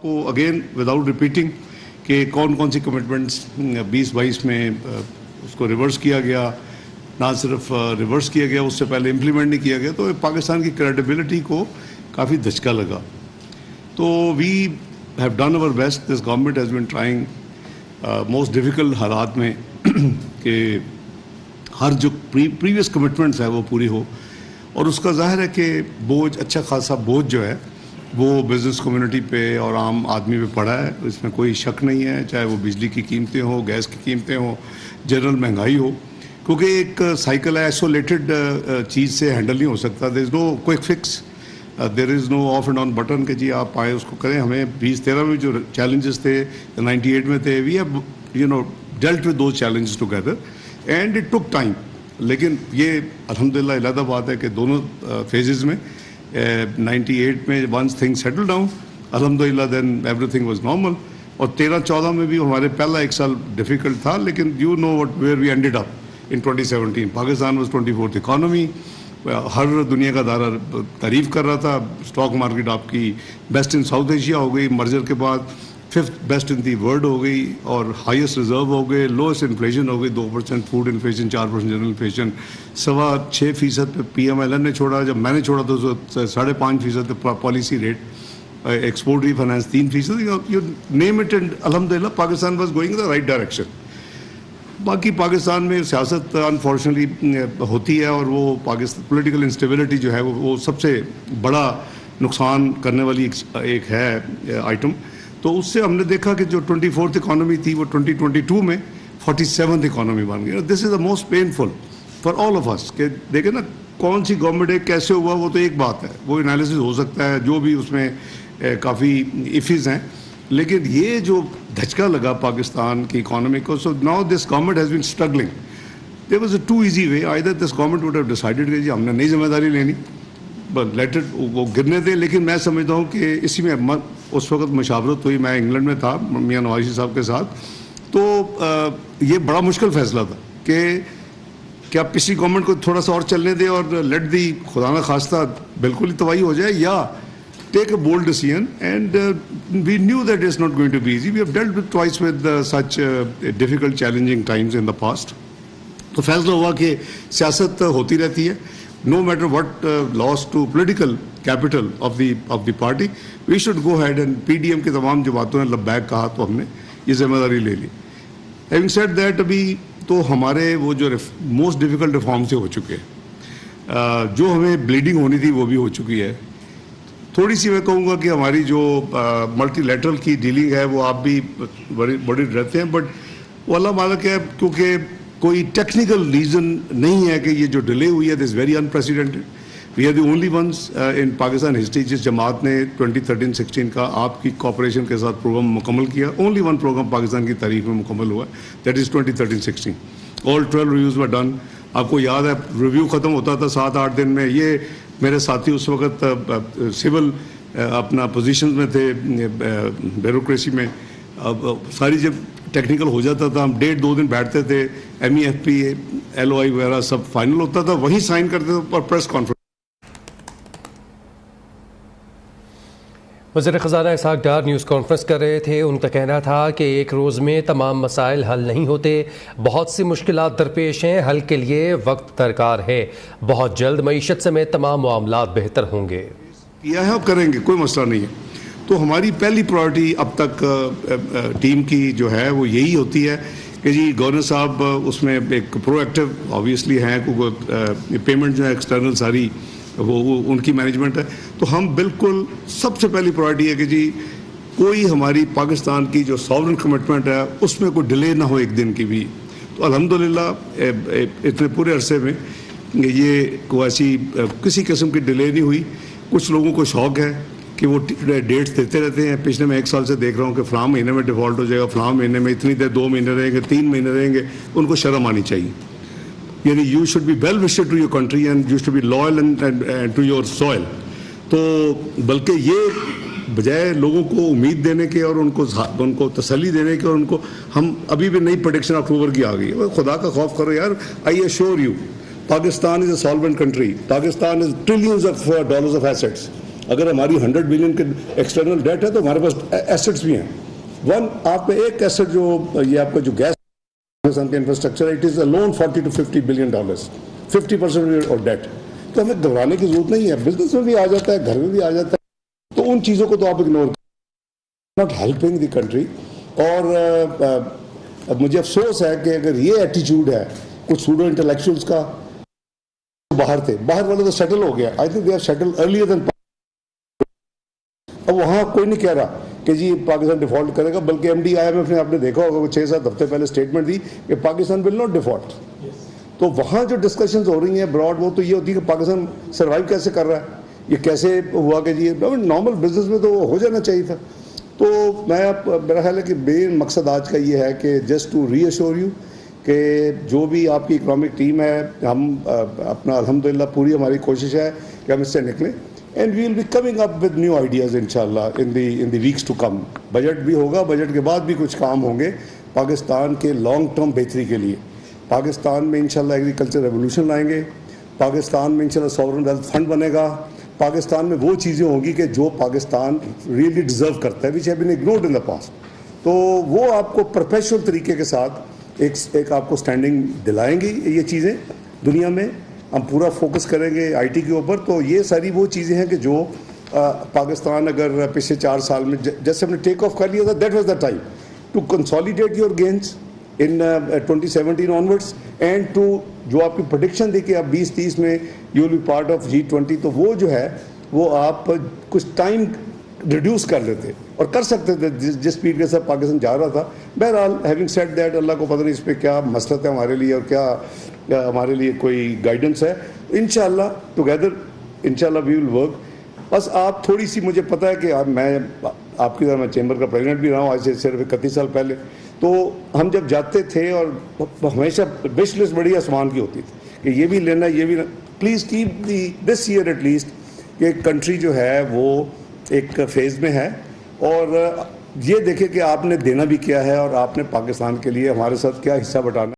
کو again without repeating کہ کون کون سی کمٹمنٹس 2022 میں اس کو ریورس کیا گیا، نہ صرف ریورس کیا گیا، اس سے پہلے امپلیمنٹ نہیں کیا گیا، تو پاکستان کی کریڈیبلٹی کو کافی دھچکا لگا. تو we have done our best. This government has been trying most difficult حالات میں کہ ہر جو پریویس کمٹمنٹس ہے وہ پوری ہو، اور اس کا ظاہر ہے کہ بوجھ، اچھا خاصا بوجھ جو ہے وہ بزنس کمیونٹی پہ اور عام آدمی پہ پڑا ہے، اس میں کوئی شک نہیں ہے، چاہے وہ بجلی کی قیمتیں ہوں، گیس کی قیمتیں ہوں، جنرل مہنگائی ہو، کیونکہ ایک سائیکل ہے، آئسولیٹڈ چیز سے ہینڈل نہیں ہو سکتا. There is no quick fix, there is no off and on button کہ جی آپ آئیں اس کو کریں. ہمیں 2013 میں جو چیلنجز تھے، 98 میں تھے، we have dealt with those challenges together and it took time. لیکن یہ الحمدللہ علیحدہ بات ہے کہ دونوں فیزز میں 98 میں ونس تھنگ سیٹل ڈاؤن الحمدللہ then everything was normal. اور 13-14 میں بھی ہمارے پہلا ایک سال ڈیفیکلٹ تھا، لیکن you know what where we ended up in 2017. Pakistan was 24th economy, ہر دنیا کا دارہ تعریف کر رہا تھا. اسٹاک مارکیٹ آپ کی بیسٹ ان ساؤتھ ایشیا ہو گئی، مرجر کے بعد 5th best in the world ہو گئی، اور ہائیسٹ ریزرو ہو گئے، لوئسٹ انفلیشن ہو گئی 2% فوڈ انفلیشن، 4% جنرل انفلیشن، 6.25% پہ پی ایم ایل این نے چھوڑا. جب میں نے چھوڑا تو 5.5% پہ policy rate, export refinance 3%، you name it, and الحمدللہ Pakistan was going in the right direction. باقی پاکستان میں سیاست انفارچونیٹلی ہوتی ہے، اور وہ پاکستان پولیٹیکل انسٹیبلٹی جو ہے وہ سب سے بڑا نقصان کرنے والی ایک ہے آئٹم. تو اس سے ہم نے دیکھا کہ جو 24th اکانومی تھی وہ 2022 میں 47th اکانومی بن گئی. This is the most painful for all of us کہ دیکھیں نا کون سی گورنمنٹ ہے، کیسے ہوا، وہ تو ایک بات ہے، وہ انالیسس ہو سکتا ہے، جو بھی اس میں کافی ایفیز ہیں، لیکن یہ جو دھچکا لگا پاکستان کی اکانومی کو. So now this government has been struggling. There was a too easy way, either this government would have decided کہ جی ہم نے نئی ذمہ داری لینی، بٹ لیٹ اٹ وہ گرنے دے. لیکن میں سمجھتا ہوں کہ اسی میں اس وقت مشاورت ہوئی، میں انگلینڈ میں تھا میاں نواز شریف صاحب کے ساتھ، تو یہ بڑا مشکل فیصلہ تھا کہ کیا پچھلی گورنمنٹ کو تھوڑا سا اور چلنے دے اور لیٹ دی خدا نہ خواستہ بالکل ہی تباہی ہو جائے، یا take a bold decision. And we knew that it's not going to be easy. We have dealt with twice with such difficult, challenging times in the past. تو فیصلہ ہوا کہ سیاست ہوتی رہتی ہے، no matter what loss to political capital of the party, we should go ahead and PDM کی تمام جو باتوں نے لبیک کہا تو ہم نے یہ ذمہ داری لے لی. Having said that, ابھی تو ہمارے وہ جو موسٹ ڈیفیکلٹ ریفارمس ہو چکے ہیں، جو ہمیں بلیڈنگ ہونی تھی وہ بھی ہو چکی ہے. تھوڑی سی میں کہوں گا کہ ہماری جو ملٹی لیٹرل کی ڈیلنگ ہے وہ آپ بھی بڑی رہتے ہیں، بٹ وہ اللہ مالک ہے، کیونکہ کوئی ٹیکنیکل ریزن نہیں ہے کہ یہ جو ڈیلے ہوئی ہے this very unprecedented. We are the only ones in Pakistan history جس جماعت نے 2013-16 کا آپ کی کوآپریشن کے ساتھ پروگرام مکمل کیا. اونلی ون پروگرام پاکستان کی تاریخ میں مکمل ہوا ہے، that is 2013-16. All 12 reviews were done. آپ کو یاد ہے ریویو ختم ہوتا تھا 7-8 دن میں. یہ میرے ساتھی اس وقت سول اپنا پوزیشنز میں تھے، بیوروکریسی میں، ساری جب ٹیکنیکل ہو جاتا تھا ہم 1.5-2 دن بیٹھتے تھے، MEFP LOI وغیرہ سب فائنل ہوتا تھا، وہیں سائن کرتے تھے اور پریس کانفرنس. وزیر خزانہ اسحاق ڈار نیوز کانفرنس کر رہے تھے. ان کا کہنا تھا کہ ایک روز میں تمام مسائل حل نہیں ہوتے، بہت سی مشکلات درپیش ہیں، حل کے لیے وقت درکار ہے، بہت جلد معیشت سمیت تمام معاملات بہتر ہوں گے. کیا ہے کریں گے، کوئی مسئلہ نہیں ہے. تو ہماری پہلی پرائرٹی اب تک ٹیم کی جو ہے وہ یہی ہوتی ہے کہ جی گورنر صاحب اس میں ایک پرو ایکٹیو آبویسلی ہیں، کیونکہ پیمنٹ جو ہے ایکسٹرنل ساری وہ ان کی مینجمنٹ ہے. تو ہم بالکل سب سے پہلی پرائرٹی ہے کہ جی کوئی ہماری پاکستان کی جو ساورن کمٹمنٹ ہے اس میں کوئی ڈیلے نہ ہو ایک دن کی بھی. تو الحمدللہ اتنے پورے عرصے میں یہ کوئی ایسی کسی قسم کی ڈیلے نہیں ہوئی. کچھ لوگوں کو شوق ہے کہ وہ ڈیٹس دیتے رہتے ہیں. پچھلے میں 1 سال سے دیکھ رہا ہوں کہ فلاں مہینے میں ڈیفالٹ ہو جائے گا، فلاں مہینے میں اتنی دیر، 2 مہینے رہیں گے، 3 مہینے رہیں گے. ان کو شرم آنی چاہیے. یعنی you should be well wished to your country and you should be loyal to your soil. تو بلکہ یہ بجائے لوگوں کو امید دینے کے اور ان کو تسلی دینے کے، اور ان کو ہم ابھی بھی نئی پریڈکشن اکتوبر کی آ گئی ہے. خدا کا خوف کرو یار. I assure you Pakistan is a solvent country. Pakistan is trillions of dollars of assets. اگر ہماری 100 بلین کے ایکسٹرنل ڈیٹ ہے تو ہمارے پاس ایسٹس بھی ہیں. آپ میں ایک ایسٹ جو یہ آپ کا جو گیس پاکستان کا انفراسٹرکچر ہے, it is loan $40 to $50 billion, 50% اور ڈیٹ. تو ہمیں گھبرانے کی ضرورت نہیں ہے, بزنس میں بھی آ جاتا ہے, گھر میں بھی آ جاتا ہے, تو ان چیزوں کو تو آپ اگنور کریں, ناٹ ہیلپنگ دی کنٹری. اور مجھے افسوس ہے کہ اگر یہ ایٹیچیوڈ ہے کچھ سوڈو انٹلیکچوئلس کا, باہر تھے, باہر والے تو سیٹل ہو گیا, I think they are settle earlier than. اب وہاں کوئی نہیں کہہ رہا کہ جی پاکستان ڈیفالٹ کرے گا, بلکہ ایم ڈی IMF نے آپ نے دیکھا ہوگا 6-7 ہفتے پہلے اسٹیٹمنٹ دی کہ پاکستان ول ناٹ ڈیفالٹ. تو وہاں جو ڈسکشنز ہو رہی ہیں براڈ, وہ تو یہ ہوتی ہے کہ پاکستان سروائیو کیسے کر رہا ہے, یہ کیسے ہوا کہ جی نارمل بزنس میں تو ہو جانا چاہیے تھا. تو میرا خیال ہے کہ مین مقصد آج کا یہ ہے کہ just to reassure you کہ جو بھی آپ کی اکنامک ٹیم ہے, ہم اپنا الحمدللہ پوری ہماری کوشش ہے کہ ہم اس سے نکلیں, and we will be coming up with new ideas انشاءاللہ in the wax to come. Budget بھی ہوگا, بجٹ کے بعد بھی کچھ کام ہوں گے پاکستان کے لانگ ٹرم بہتری کے لیے. پاکستان میں انشاءاللہ ایگریکلچر ریولوشن لائیں گے, پاکستان میں انشاءاللہ سورن ویلتھ فنڈ بنے گا, پاکستان میں وہ چیزیں ہوں گی کہ جو پاکستان ریئلی ڈیزرو کرتا ہے, which have been ignored in the past. تو وہ آپ کو پروفیشنل طریقے کے ساتھ ایک آپ کو سٹینڈنگ دلائیں گی. یہ چیزیں دنیا میں ہم پورا فوکس کریں گے آئی ٹی کے اوپر. تو یہ ساری وہ چیزیں ہیں کہ جو پاکستان اگر پچھلے 4 سال میں جیسے ہم نے ٹیک آف کر لیا تھا, that was the time to consolidate your gains in 2017 onwards, and to جو آپ کی پریڈکشن دی کہ آپ 2030 میں you will be part of G20, تو وہ جو ہے وہ آپ کچھ ٹائم ریڈیوس کر لیتے اور کر سکتے تھے جس سپیڈ کے ساتھ پاکستان جا رہا تھا. بہرحال ہیونگ سیڈ دیٹ, اللہ کو پتہ نہیں اس پہ کیا مسئلہ ہے ہمارے لیے اور کیا ہمارے لیے کوئی گائیڈنس ہے. انشاءاللہ ٹوگیدر انشاءاللہ وی ول ورک. بس آپ تھوڑی سی, مجھے پتہ ہے کہ میں آپ کی طرح میں چیمبر کا پریزیڈنٹ بھی رہا ہوں آج سے صرف 31 سال پہلے. تو ہم جب جاتے تھے اور ہمیشہ وش لسٹ بڑی آسمان کی ہوتی تھی کہ یہ بھی لینا یہ بھی. Please keep this year at least کہ کنٹری جو ہے وہ ایک فیز میں ہے, اور یہ دیکھیں کہ آپ نے دینا بھی کیا ہے اور آپ نے پاکستان کے لیے ہمارے ساتھ کیا حصہ بٹانا.